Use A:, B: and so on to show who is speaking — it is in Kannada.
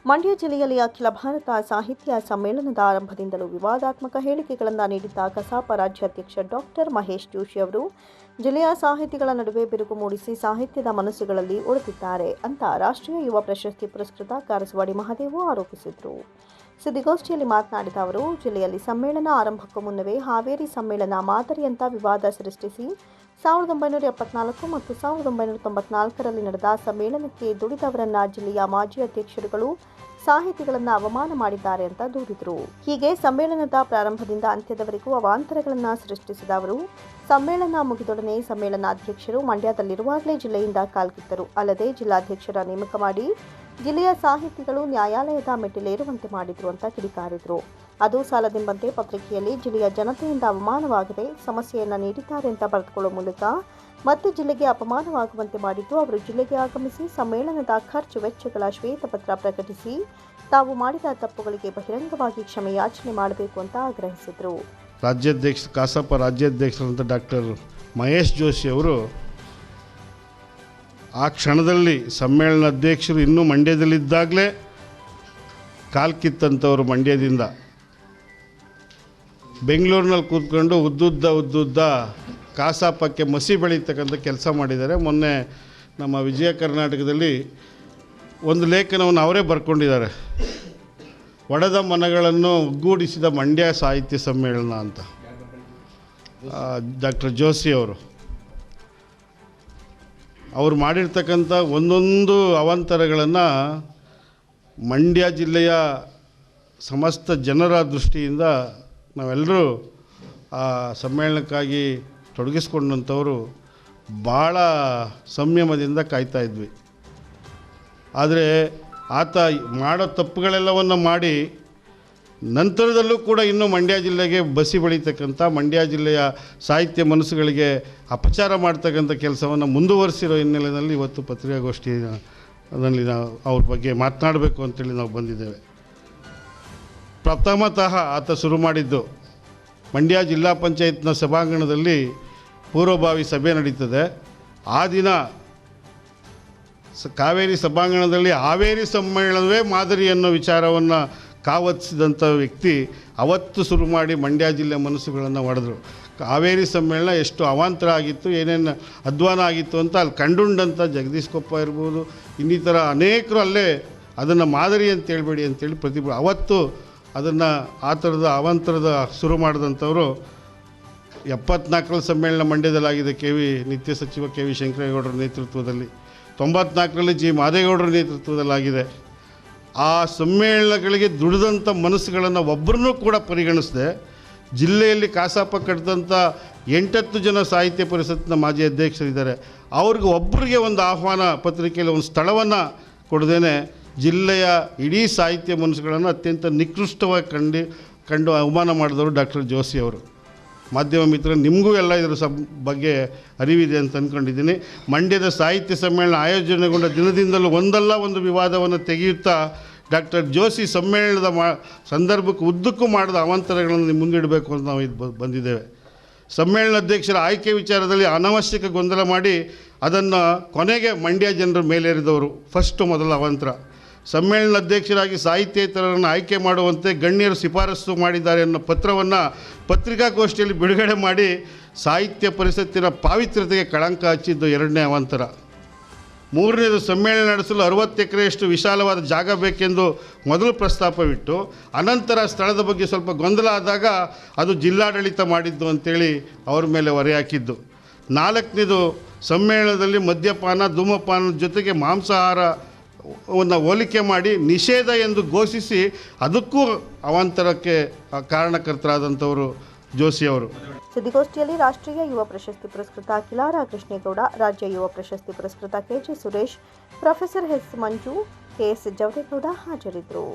A: ಮಂಡ್ಯ ಜಿಲ್ಲೆಯಲ್ಲಿ ಅಖಿಲ ಭಾರತ ಸಾಹಿತ್ಯ ಸಮ್ಮೇಳನದ ಆರಂಭದಿಂದಲೂ ವಿವಾದಾತ್ಮಕ ಹೇಳಿಕೆಗಳನ್ನು ನೀಡಿದ್ದ ಕಸಾಪ ರಾಜ್ಯಾಧ್ಯಕ್ಷ ಡಾಕ್ಟರ್ ಮಹೇಶ್ ಜೋಶಿ ಅವರು ಜಿಲ್ಲೆಯ ಸಾಹಿತಿಗಳ ನಡುವೆ ಬಿರುಕು ಮೂಡಿಸಿ ಸಾಹಿತ್ಯದ ಮನಸ್ಸುಗಳಲ್ಲಿ ಉಳಿದಿದ್ದಾರೆ ಅಂತ ರಾಷ್ಟ್ರೀಯ ಯುವ ಪ್ರಶಸ್ತಿ ಪುರಸ್ಕೃತ ಕಾರಸವಾಡಿ ಮಹದೇವು ಆರೋಪಿಸಿದರು. ಸುದ್ದಿಗೋಷ್ಠಿಯಲ್ಲಿ ಮಾತನಾಡಿದ ಅವರು, ಜಿಲ್ಲೆಯಲ್ಲಿ ಸಮ್ಮೇಳನ ಆರಂಭಕ್ಕೂ ಮುನ್ನವೇ ಹಾವೇರಿ ಸಮ್ಮೇಳನ ಮಾದರಿಯಂತ ವಿವಾದ ಸೃಷ್ಟಿಸಿ 1974 ಮತ್ತು 1994ರಲ್ಲಿ ನಡೆದ ಸಮ್ಮೇಳನಕ್ಕೆ ದುಡಿದವರನ್ನ ಜಿಲ್ಲೆಯ ಮಾಜಿ ಅಧ್ಯಕ್ಷರುಗಳು ಸಾಹಿತಿಗಳನ್ನು ಅವಮಾನ ಮಾಡಿದ್ದಾರೆ ಅಂತ ದೂರಿದರು. ಹೀಗೆ ಸಮ್ಮೇಳನದ ಪ್ರಾರಂಭದಿಂದ ಅಂತ್ಯದವರೆಗೂ ಅವಾಂತರಗಳನ್ನು ಸೃಷ್ಟಿಸಿದ ಅವರು, ಸಮ್ಮೇಳನ ಮುಗಿದೊಡನೆ ಸಮ್ಮೇಳನಾಧ್ಯಕ್ಷರು ಮಂಡ್ಯದಲ್ಲಿರುವಾಗಲೇ ಜಿಲ್ಲೆಯಿಂದ ಕಾಲ್ಕಿತ್ತರು. ಅಲ್ಲದೆ ಜಿಲ್ಲಾಧ್ಯಕ್ಷರ ನೇಮಕ ಮಾಡಿ ಜಿಲ್ಲೆಯ ಸಾಹಿತಿಗಳು ನ್ಯಾಯಾಲಯದ ಮೆಟ್ಟಿಲೇರುವಂತೆ ಮಾಡಿದ್ರು ಅಂತ ಕಿಡಿಕಾರಿದರು. ಅದು ಸಾಲದೆಂಬಂತೆ ಪತ್ರಿಕೆಯಲ್ಲಿ ಜಿಲ್ಲೆಯ ಜನತೆಯಿಂದ ಅವಮಾನವಾಗದೆ ಸಮಸ್ಯೆಯನ್ನು ನೀಡಿದ್ದಾರೆ ಅಂತ ಬರೆದುಕೊಳ್ಳುವ ಮೂಲಕ ಮತ್ತೆ ಜಿಲ್ಲೆಗೆ ಅಪಮಾನವಾಗುವಂತೆ ಮಾಡಿದ್ದು. ಅವರು ಜಿಲ್ಲೆಗೆ ಆಗಮಿಸಿ ಸಮ್ಮೇಳನದ ಖರ್ಚು ವೆಚ್ಚಗಳ ಶ್ವೇತಪತ್ರ ಪ್ರಕಟಿಸಿ ತಾವು ಮಾಡಿದ ತಪ್ಪುಗಳಿಗೆ ಬಹಿರಂಗವಾಗಿ ಕ್ಷಮೆಯಾಚನೆ ಮಾಡಬೇಕು ಅಂತ ಆಗ್ರಹಿಸಿದರು.
B: ಕಸಾಪ ರಾಜ್ಯಾಧ್ಯಕ್ಷರಂತ ಡಾಕ್ಟರ್ ಮಹೇಶ್ ಜೋಶಿ ಅವರು ಆ ಕ್ಷಣದಲ್ಲಿ ಸಮ್ಮೇಳನ ಅಧ್ಯಕ್ಷರು ಇನ್ನೂ ಮಂಡ್ಯದಲ್ಲಿದ್ದಾಗಲೇ ಕಾಲ್ಕಿತ್ತಂಥವ್ರು ಮಂಡ್ಯದಿಂದ ಬೆಂಗಳೂರಿನಲ್ಲಿ ಕೂತ್ಕೊಂಡು ಉದ್ದುದ್ದ ಕಸಾಪಕ್ಕೆ ಮಸಿ ಬೆಳೀತಕ್ಕಂಥ ಕೆಲಸ ಮಾಡಿದ್ದಾರೆ. ಮೊನ್ನೆ ನಮ್ಮ ವಿಜಯ ಕರ್ನಾಟಕದಲ್ಲಿ ಒಂದು ಲೇಖನವನ್ನು ಅವರೇ ಬರ್ಕೊಂಡಿದ್ದಾರೆ, ಒಡೆದ ಮನಗಳನ್ನು ಒಗ್ಗೂಡಿಸಿದ ಮಂಡ್ಯ ಸಾಹಿತ್ಯ ಸಮ್ಮೇಳನ ಅಂತ. ಡಾಕ್ಟರ್ ಜೋಶಿ ಅವರು ಮಾಡಿರ್ತಕ್ಕಂಥ ಒಂದೊಂದು ಅವಾಂತರಗಳನ್ನು ಮಂಡ್ಯ ಜಿಲ್ಲೆಯ ಸಮಸ್ತ ಜನರ ದೃಷ್ಟಿಯಿಂದ ನಾವೆಲ್ಲರೂ ಆ ಸಮ್ಮೇಳನಕ್ಕಾಗಿ ತೊಡಗಿಸ್ಕೊಂಡಂಥವರು ಭಾಳ ಸಂಯಮದಿಂದ ಕಾಯ್ತಾ ಇದ್ವಿ. ಆದರೆ ಆತ ಮಾಡೋ ತಪ್ಪುಗಳೆಲ್ಲವನ್ನು ಮಾಡಿ ನಂತರದಲ್ಲೂ ಕೂಡ ಇನ್ನೂ ಮಂಡ್ಯ ಜಿಲ್ಲೆಗೆ ಬಸಿ ಬೆಳೀತಕ್ಕಂಥ, ಮಂಡ್ಯ ಜಿಲ್ಲೆಯ ಸಾಹಿತ್ಯ ಮನಸ್ಸುಗಳಿಗೆ ಅಪಚಾರ ಮಾಡ್ತಕ್ಕಂಥ ಕೆಲಸವನ್ನು ಮುಂದುವರಿಸಿರೋ ಹಿನ್ನೆಲೆಯಲ್ಲಿ ಇವತ್ತು ಪತ್ರಿಕಾಗೋಷ್ಠಿಯಲ್ಲಿ ನಾವು ಅವ್ರ ಬಗ್ಗೆ ಮಾತನಾಡಬೇಕು ಅಂತೇಳಿ ನಾವು ಬಂದಿದ್ದೇವೆ. ಪ್ರಥಮತಃ ಆತ ಶುರು ಮಾಡಿದ್ದು ಮಂಡ್ಯ ಜಿಲ್ಲಾ ಪಂಚಾಯತ್ನ ಸಭಾಂಗಣದಲ್ಲಿ ಪೂರ್ವಭಾವಿ ಸಭೆ ನಡೀತದೆ. ಆ ದಿನ ಕಾವೇರಿ ಸಭಾಂಗಣದಲ್ಲಿ ಹಾವೇರಿ ಸಮ್ಮೇಳನವೇ ಮಾದರಿ ಅನ್ನೋ ವಿಚಾರವನ್ನು ಕಾವತ್ತಿಸಿದಂಥ ವ್ಯಕ್ತಿ ಅವತ್ತು ಶುರು ಮಾಡಿ ಮಂಡ್ಯ ಜಿಲ್ಲೆ ಮನಸ್ಸುಗಳನ್ನು ಒಡೆದ್ರು. ಹಾವೇರಿ ಸಮ್ಮೇಳನ ಎಷ್ಟು ಅವಾಂತರ ಆಗಿತ್ತು, ಏನೇನು ಅಧ್ವಾನ ಆಗಿತ್ತು ಅಂತ ಅಲ್ಲಿ ಕಂಡುಂಡಂಥ ಜಗದೀಶ್ ಕೊಪ್ಪ ಇರ್ಬೋದು, ಇನ್ನಿತರ ಅನೇಕರು ಅಲ್ಲೇ ಅದನ್ನು ಮಾದರಿ ಅಂತ ಹೇಳ್ಬೇಡಿ ಅಂತೇಳಿ ಅವತ್ತು ಅದನ್ನು ಆ ಥರದ ಅವಾಂತರದ ಶುರು ಮಾಡಿದಂಥವರು 74ರಲ್ಲಿ ಸಮ್ಮೇಳನ ಮಂಡ್ಯದಲ್ಲಾಗಿದೆ ನಿತ್ಯ ಸಚಿವ ಕೆ.ವಿ. ಶಂಕರೇಗೌಡರ ನೇತೃತ್ವದಲ್ಲಿ, 94ರಲ್ಲಿ ಜಿ ಮಾದೇಗೌಡರ ನೇತೃತ್ವದಲ್ಲಾಗಿದೆ. ಆ ಸಮ್ಮೇಳನಗಳಿಗೆ ದುಡಿದಂಥ ಮನಸ್ಸುಗಳನ್ನು ಒಬ್ಬರನ್ನೂ ಕೂಡ ಪರಿಗಣಿಸದೆ ಜಿಲ್ಲೆಯಲ್ಲಿ ಕಸಾಪ ಕಟ್ಟಿದಂಥ 8 ಜನ ಸಾಹಿತ್ಯ ಪರಿಷತ್ನ ಮಾಜಿ ಅಧ್ಯಕ್ಷರಿದ್ದಾರೆ, ಅವ್ರಿಗೆ ಒಬ್ಬರಿಗೆ ಒಂದು ಆಹ್ವಾನ ಪತ್ರಿಕೆಯಲ್ಲಿ ಒಂದು ಸ್ಥಳವನ್ನು ಕೊಡದೇನೆ ಜಿಲ್ಲೆಯ ಇಡೀ ಸಾಹಿತ್ಯ ಮನಸ್ಸುಗಳನ್ನು ಅತ್ಯಂತ ನಿಕೃಷ್ಟವಾಗಿ ಕಂಡು ಅವಮಾನ ಮಾಡಿದವರು ಡಾಕ್ಟರ್ ಜೋಶಿ ಅವರು. ಮಾಧ್ಯಮ ಮಿತ್ರರು, ನಿಮಗೂ ಎಲ್ಲ ಇದರ ಬಗ್ಗೆ ಅರಿವಿದೆ ಅಂತ ಅಂದ್ಕೊಂಡಿದ್ದೀನಿ. ಮಂಡ್ಯದ ಸಾಹಿತ್ಯ ಸಮ್ಮೇಳನ ಆಯೋಜನೆಗೊಂಡ ದಿನದಿಂದಲೂ ಒಂದಲ್ಲ ಒಂದು ವಿವಾದವನ್ನು ತೆಗೆಯುತ್ತಾ ಡಾಕ್ಟರ್ ಜೋಶಿ ಸಮ್ಮೇಳನದ ಸಂದರ್ಭಕ್ಕೆ ಉದ್ದಕ್ಕೂ ಮಾಡಿದ ಅವಾಂತರಗಳನ್ನು ಮುಂದಿಡಬೇಕು ಅಂತ ನಾವು ಇದು ಬಂದಿದ್ದೇವೆ. ಸಮ್ಮೇಳನ ಅಧ್ಯಕ್ಷರ ಆಯ್ಕೆ ವಿಚಾರದಲ್ಲಿ ಅನವಶ್ಯಕ ಗೊಂದಲ ಮಾಡಿ ಅದನ್ನು ಕೊನೆಗೆ ಮಂಡ್ಯ ಜನರ ಮೇಲೇರಿದವರು ಮೊದಲ ಅವಾಂತರ. ಸಮ್ಮೇಳನ ಅಧ್ಯಕ್ಷರಾಗಿ ಸಾಹಿತ್ಯೇತರರನ್ನು ಆಯ್ಕೆ ಮಾಡುವಂತೆ ಗಣ್ಯರು ಶಿಫಾರಸು ಮಾಡಿದ್ದಾರೆ ಅನ್ನೋ ಪತ್ರವನ್ನು ಪತ್ರಿಕಾಗೋಷ್ಠಿಯಲ್ಲಿ ಬಿಡುಗಡೆ ಮಾಡಿ ಸಾಹಿತ್ಯ ಪರಿಷತ್ತಿನ ಪಾವಿತ್ರ್ಯತೆಗೆ ಕಳಂಕ ಹಚ್ಚಿದ್ದು ಎರಡನೇ ಅವಾಂತರ. ಮೂರನೇದು, ಸಮ್ಮೇಳನ ನಡೆಸಲು 60 ಎಕರೆಯಷ್ಟು ವಿಶಾಲವಾದ ಜಾಗ ಬೇಕೆಂದು ಮೊದಲು ಪ್ರಸ್ತಾಪವಿಟ್ಟು ಅನಂತರ ಸ್ಥಳದ ಬಗ್ಗೆ ಸ್ವಲ್ಪ ಗೊಂದಲ ಆದಾಗ ಅದು ಜಿಲ್ಲಾಡಳಿತ ಮಾಡಿದ್ದು ಅಂತೇಳಿ ಅವ್ರ ಮೇಲೆ ಹೊರೆ ಹಾಕಿದ್ದು. ನಾಲ್ಕನೇದು, ಸಮ್ಮೇಳನದಲ್ಲಿ ಮದ್ಯಪಾನ ಧೂಮಪಾನದ ಜೊತೆಗೆ ಮಾಂಸಾಹಾರವನ್ನು ಹೋಲಿಕೆ ಮಾಡಿ ನಿಷೇಧ ಎಂದು ಘೋಷಿಸಿ ಅದಕ್ಕೂ ಅವಾಂತರಕ್ಕೆ ಕಾರಣಕರ್ತರಾದಂಥವರು ಜೋಶಿ ಅವರು.
A: ಸುದ್ದಿಗೋಷ್ಠಿಯಲ್ಲಿ ರಾಷ್ಟ್ರೀಯ ಯುವ ಪ್ರಶಸ್ತಿ ಪುರಸ್ಕೃತ ಕಿಲಾರ ಕೃಷ್ಣೇಗೌಡ, ರಾಜ್ಯ ಯುವ ಪ್ರಶಸ್ತಿ ಪುರಸ್ಕೃತ K G. Suresh, professor S. Manju, K S. Javaregowda ಹಾಜರಿದ್ದರು.